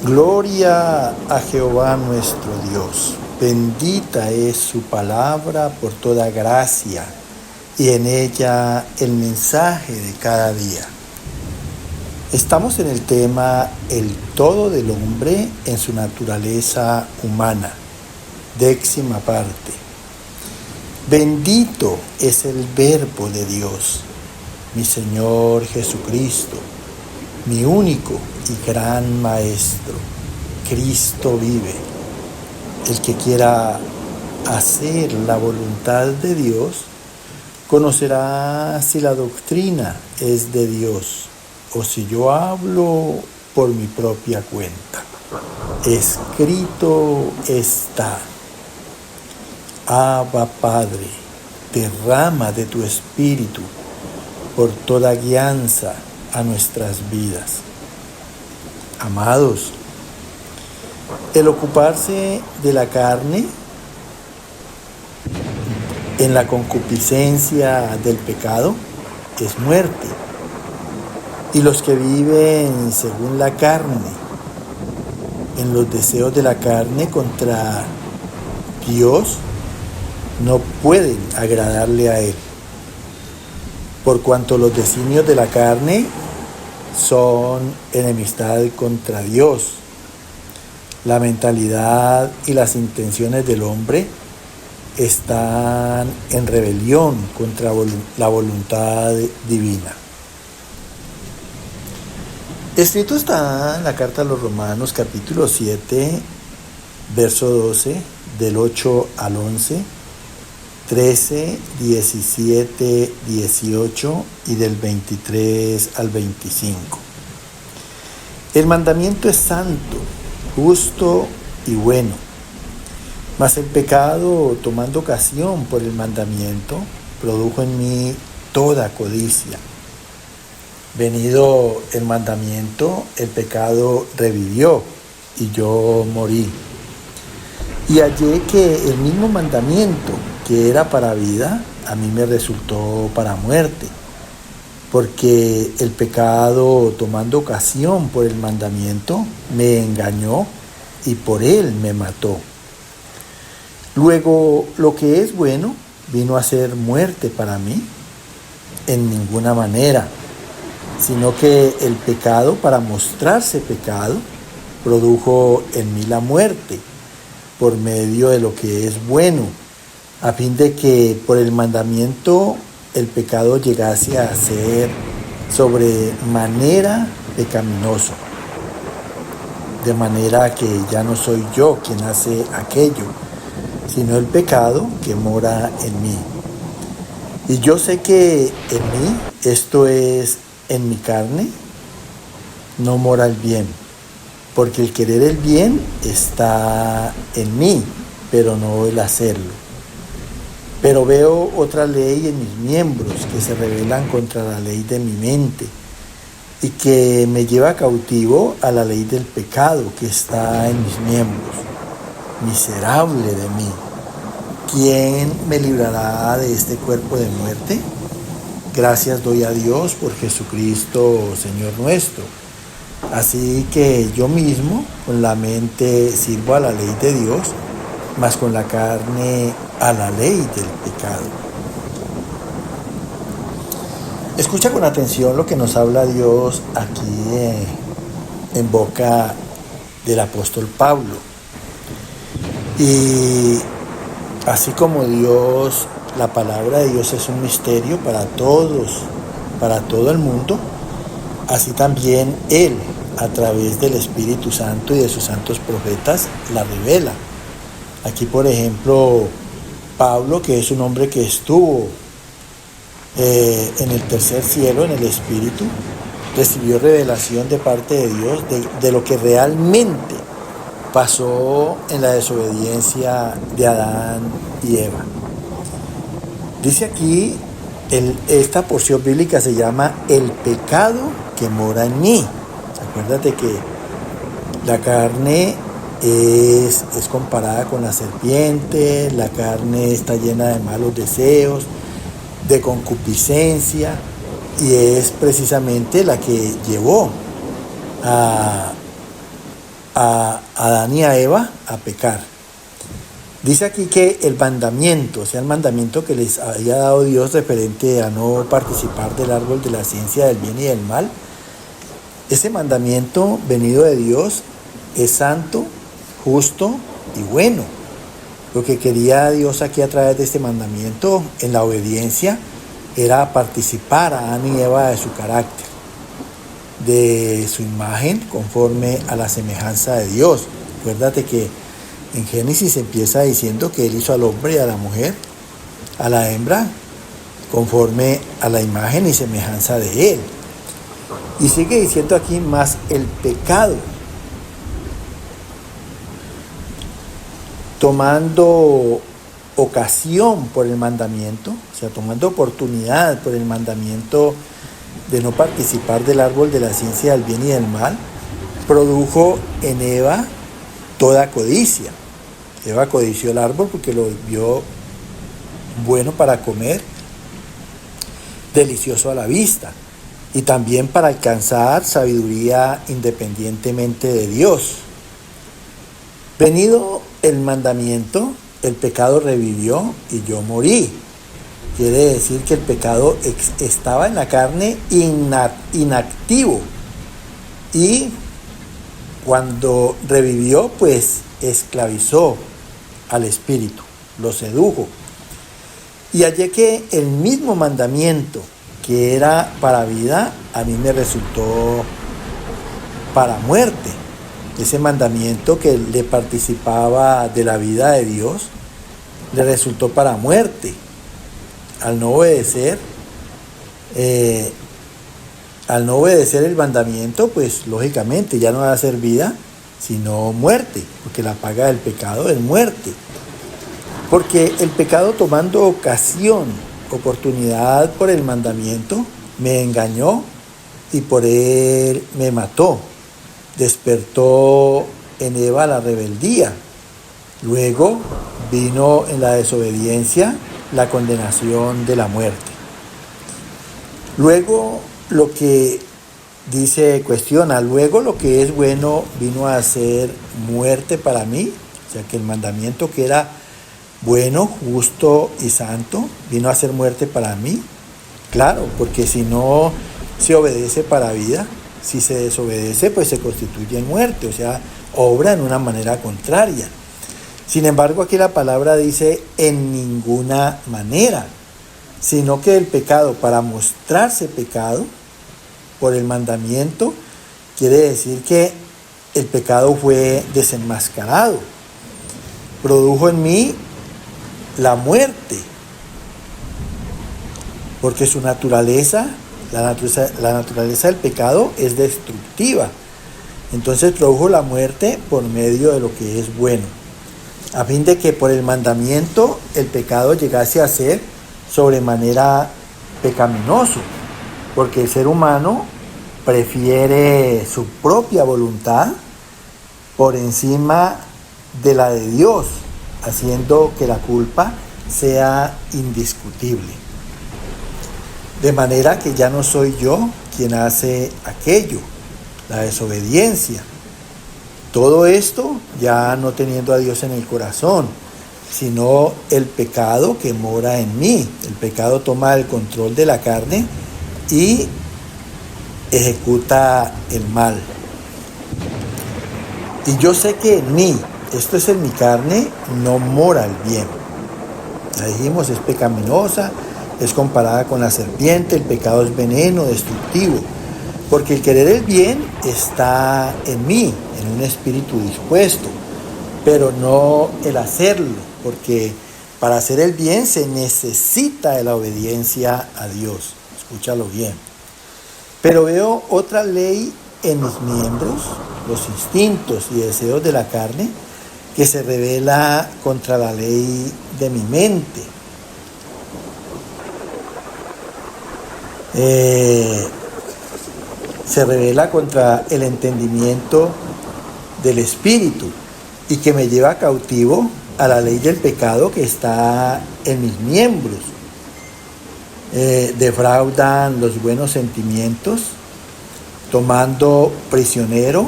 Gloria a Jehová nuestro Dios. Bendita es su palabra por toda gracia y en ella el mensaje de cada día. Estamos en el tema el todo del hombre en su naturaleza humana, 10ª parte. Bendito es el Verbo de Dios, mi Señor Jesucristo, mi único y gran Maestro. Cristo vive. El que quiera hacer la voluntad de Dios, conocerá si la doctrina es de Dios o si yo hablo por mi propia cuenta. Escrito está: Abba Padre, derrama de tu Espíritu por toda guianza a nuestras vidas. Amados, el ocuparse de la carne en la concupiscencia del pecado es muerte. Y los que viven según la carne, en los deseos de la carne contra Dios, no pueden agradarle a Él. Por cuanto los designios de la carne son enemistad contra Dios. La mentalidad y las intenciones del hombre están en rebelión contra la voluntad divina. Escrito está en la carta a los Romanos, capítulo 7, verso 12, del 8 al 11, 13, 17, 18 y del 23 al 25. El mandamiento es santo, justo y bueno, mas el pecado, tomando ocasión por el mandamiento, produjo en mí toda codicia. Venido el mandamiento, el pecado revivió y yo morí. Y hallé que el mismo mandamiento que era para vida, a mí me resultó para muerte, porque el pecado, tomando ocasión por el mandamiento, me engañó y por él me mató. Luego, lo que es bueno vino a ser muerte para mí, en ninguna manera, sino que el pecado, para mostrarse pecado, produjo en mí la muerte, por medio de lo que es bueno, a fin de que por el mandamiento el pecado llegase a ser sobremanera pecaminoso, de manera que ya no soy yo quien hace aquello, sino el pecado que mora en mí. Y yo sé que en mí, esto es, en mi carne, no mora el bien, porque el querer el bien está en mí, pero no el hacerlo. Pero veo otra ley en mis miembros que se rebelan contra la ley de mi mente y que me lleva cautivo a la ley del pecado que está en mis miembros. Miserable de mí, ¿quién me librará de este cuerpo de muerte? Gracias doy a Dios por Jesucristo, Señor nuestro. Así que yo mismo con la mente sirvo a la ley de Dios, mas con la carne a la ley del pecado. Escucha con atención lo que nos habla Dios aquí en boca del apóstol Pablo. Y así como Dios, la palabra de Dios es un misterio para todos, para todo el mundo, así también Él, a través del Espíritu Santo y de sus santos profetas, la revela. Aquí, por ejemplo, Pablo, que es un hombre que estuvo en el tercer cielo, en el Espíritu, recibió revelación de parte de Dios de lo que realmente pasó en la desobediencia de Adán y Eva. Dice aquí, esta porción bíblica se llama el pecado que mora en mí. Acuérdate que la carne es comparada con la serpiente, la carne está llena de malos deseos, de concupiscencia, y es precisamente la que llevó a a Adán y a Eva a pecar. Dice aquí que el mandamiento, o sea, el mandamiento que les había dado Dios referente a no participar del árbol de la ciencia del bien y del mal, ese mandamiento venido de Dios es santo, justo y bueno. Lo que quería Dios aquí a través de este mandamiento en la obediencia era participar a Adán y Eva de su carácter, de su imagen conforme a la semejanza de Dios. Acuérdate que en Génesis empieza diciendo que Él hizo al hombre y a la mujer, a la hembra, conforme a la imagen y semejanza de Él. Y sigue diciendo aquí más el pecado, tomando ocasión por el mandamiento, o sea, tomando oportunidad por el mandamiento de no participar del árbol de la ciencia del bien y del mal, produjo en Eva toda codicia. Eva codició el árbol porque lo vio bueno para comer, delicioso a la vista, y también para alcanzar sabiduría independientemente de Dios. Venido el mandamiento, el pecado revivió y yo morí. Quiere decir que el pecado estaba en la carne inactivo, y cuando revivió, pues esclavizó al espíritu, lo sedujo. Y hallé que el mismo mandamiento que era para vida, a mí me resultó para muerte. Ese mandamiento que le participaba de la vida de Dios, le resultó para muerte. Al no obedecer el mandamiento, pues lógicamente ya no va a ser vida, sino muerte, porque la paga del pecado es muerte. Porque el pecado, tomando oportunidad por el mandamiento, me engañó y por él me mató. Despertó en Eva la rebeldía. Luego vino en la desobediencia la condenación de la muerte. Luego lo que cuestiona, luego lo que es bueno vino a ser muerte para mí, o sea que el mandamiento que era bueno, justo y santo, vino a ser muerte para mí. Claro, porque si no se obedece para vida, si se desobedece, pues se constituye en muerte, o sea, obra en una manera contraria. Sin embargo, aquí la palabra dice en ninguna manera, sino que el pecado, para mostrarse pecado por el mandamiento, quiere decir que el pecado fue desenmascarado, produjo en mí la muerte, porque su naturaleza, la naturaleza del pecado es destructiva. Entonces produjo la muerte por medio de lo que es bueno, a fin de que por el mandamiento el pecado llegase a ser sobremanera pecaminoso, porque el ser humano prefiere su propia voluntad por encima de la de Dios, haciendo que la culpa sea indiscutible. De manera que ya no soy yo quien hace aquello, la desobediencia. Todo esto ya no teniendo a Dios en el corazón, sino el pecado que mora en mí. El pecado toma el control de la carne y ejecuta el mal. Y yo sé que en mí, esto es en mi carne, no mora el bien. Ya dijimos, es pecaminosa, es comparada con la serpiente, el pecado es veneno, destructivo. Porque el querer el bien está en mí, en un espíritu dispuesto, pero no el hacerlo, porque para hacer el bien se necesita de la obediencia a Dios. Escúchalo bien. Pero veo otra ley en mis miembros, los instintos y deseos de la carne, que se revela contra la ley de mi mente. Se revela contra el entendimiento del espíritu y que me lleva cautivo a la ley del pecado que está en mis miembros. Defraudan los buenos sentimientos, tomando prisionero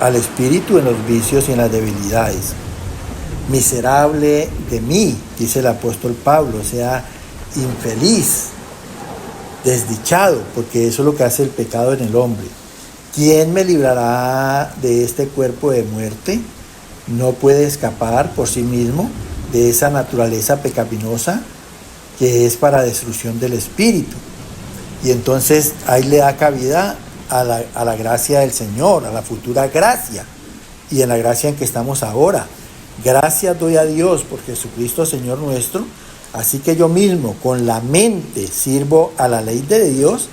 al espíritu en los vicios y en las debilidades. Miserable de mí, dice el apóstol Pablo, o sea, infeliz, desdichado, porque eso es lo que hace el pecado en el hombre. ¿Quién me librará de este cuerpo de muerte? No puede escapar por sí mismo de esa naturaleza pecaminosa que es para destrucción del espíritu. Y entonces ahí le da cabida a la gracia del Señor, a la futura gracia, y en la gracia en que estamos ahora. Gracias doy a Dios por Jesucristo Señor nuestro, así que yo mismo con la mente sirvo a la ley de Dios,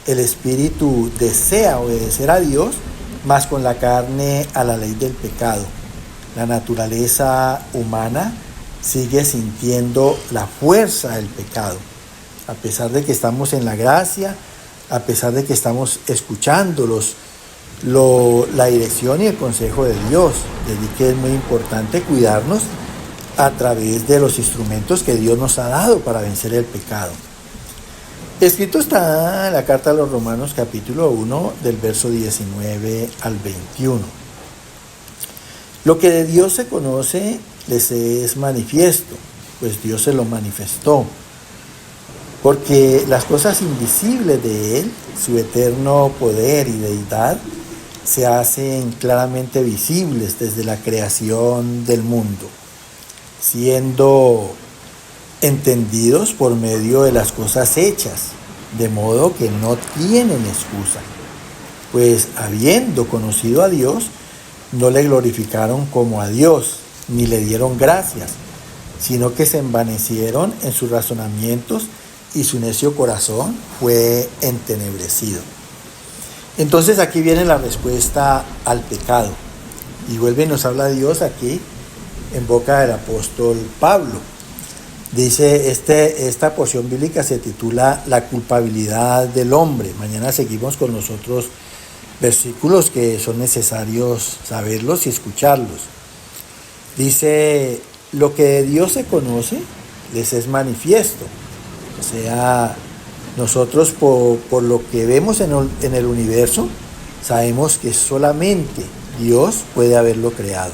el espíritu desea obedecer a Dios, mas con la carne a la ley del pecado. La naturaleza humana sigue sintiendo la fuerza del pecado, a pesar de que estamos en la gracia, a pesar de que estamos escuchando la dirección y el consejo de Dios. Desde que es muy importante cuidarnos a través de los instrumentos que Dios nos ha dado para vencer el pecado. Escrito está en la carta a los Romanos capítulo 1 del verso 19 al 21. Lo que de Dios se conoce les es manifiesto, pues Dios se lo manifestó. Porque las cosas invisibles de Él, su eterno poder y deidad, se hacen claramente visibles desde la creación del mundo, siendo entendidos por medio de las cosas hechas, de modo que no tienen excusa. Pues habiendo conocido a Dios, no le glorificaron como a Dios, ni le dieron gracias, sino que se envanecieron en sus razonamientos y su necio corazón fue entenebrecido. Entonces aquí viene la respuesta al pecado. Y vuelve y nos habla Dios aquí en boca del apóstol Pablo. Dice, esta porción bíblica se titula La culpabilidad del hombre. Mañana seguimos con los otros versículos que son necesarios saberlos y escucharlos. Dice, lo que de Dios se conoce les es manifiesto. O sea, nosotros por lo que vemos en el universo, sabemos que solamente Dios puede haberlo creado.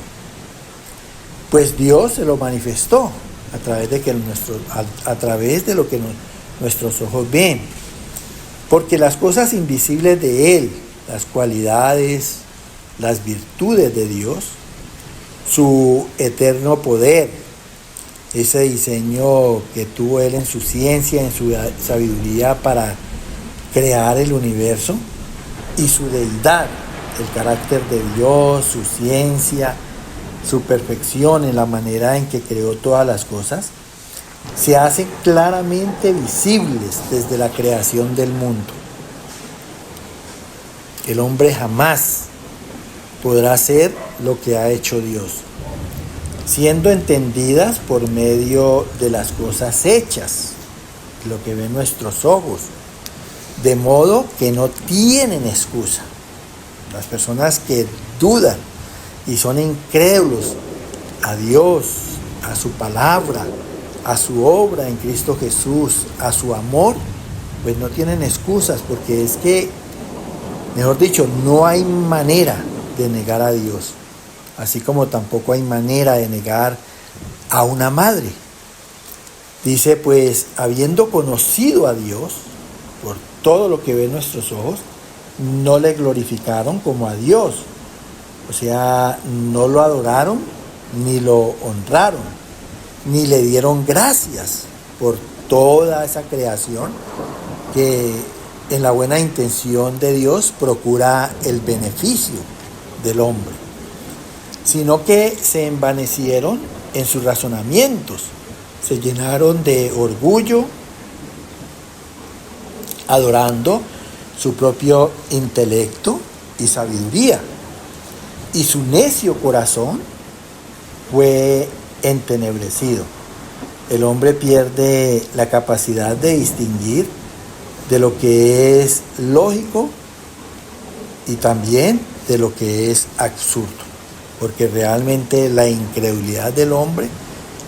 Pues Dios se lo manifestó a través de lo que nuestros ojos ven. Porque las cosas invisibles de Él, las cualidades, las virtudes de Dios, su eterno poder, ese diseño que tuvo Él en su ciencia, en su sabiduría para crear el universo, y su deidad, el carácter de Dios, su ciencia, su perfección en la manera en que creó todas las cosas, se hacen claramente visibles desde la creación del mundo. El hombre jamás podrá hacer lo que ha hecho Dios, siendo entendidas por medio de las cosas hechas, lo que ven nuestros ojos, de modo que no tienen excusa. Las personas que dudan y son incrédulos a Dios, a su palabra, a su obra en Cristo Jesús, a su amor, pues no tienen excusas, porque es que, mejor dicho, no hay manera de negar a Dios. Así como tampoco hay manera de negar a una madre. Dice, pues, habiendo conocido a Dios, por todo lo que ven nuestros ojos, no le glorificaron como a Dios. O sea, no lo adoraron, ni lo honraron, ni le dieron gracias por toda esa creación que en la buena intención de Dios procura el beneficio del hombre, sino que se envanecieron en sus razonamientos, se llenaron de orgullo, adorando su propio intelecto y sabiduría, y su necio corazón fue entenebrecido. El hombre pierde la capacidad de distinguir de lo que es lógico y también de lo que es absurdo, porque realmente la incredulidad del hombre,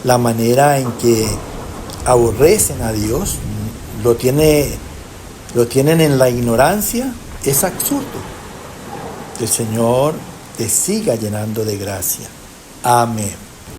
la manera en que aborrecen a Dios, lo tienen en la ignorancia, es absurdo. El Señor te siga llenando de gracia. Amén.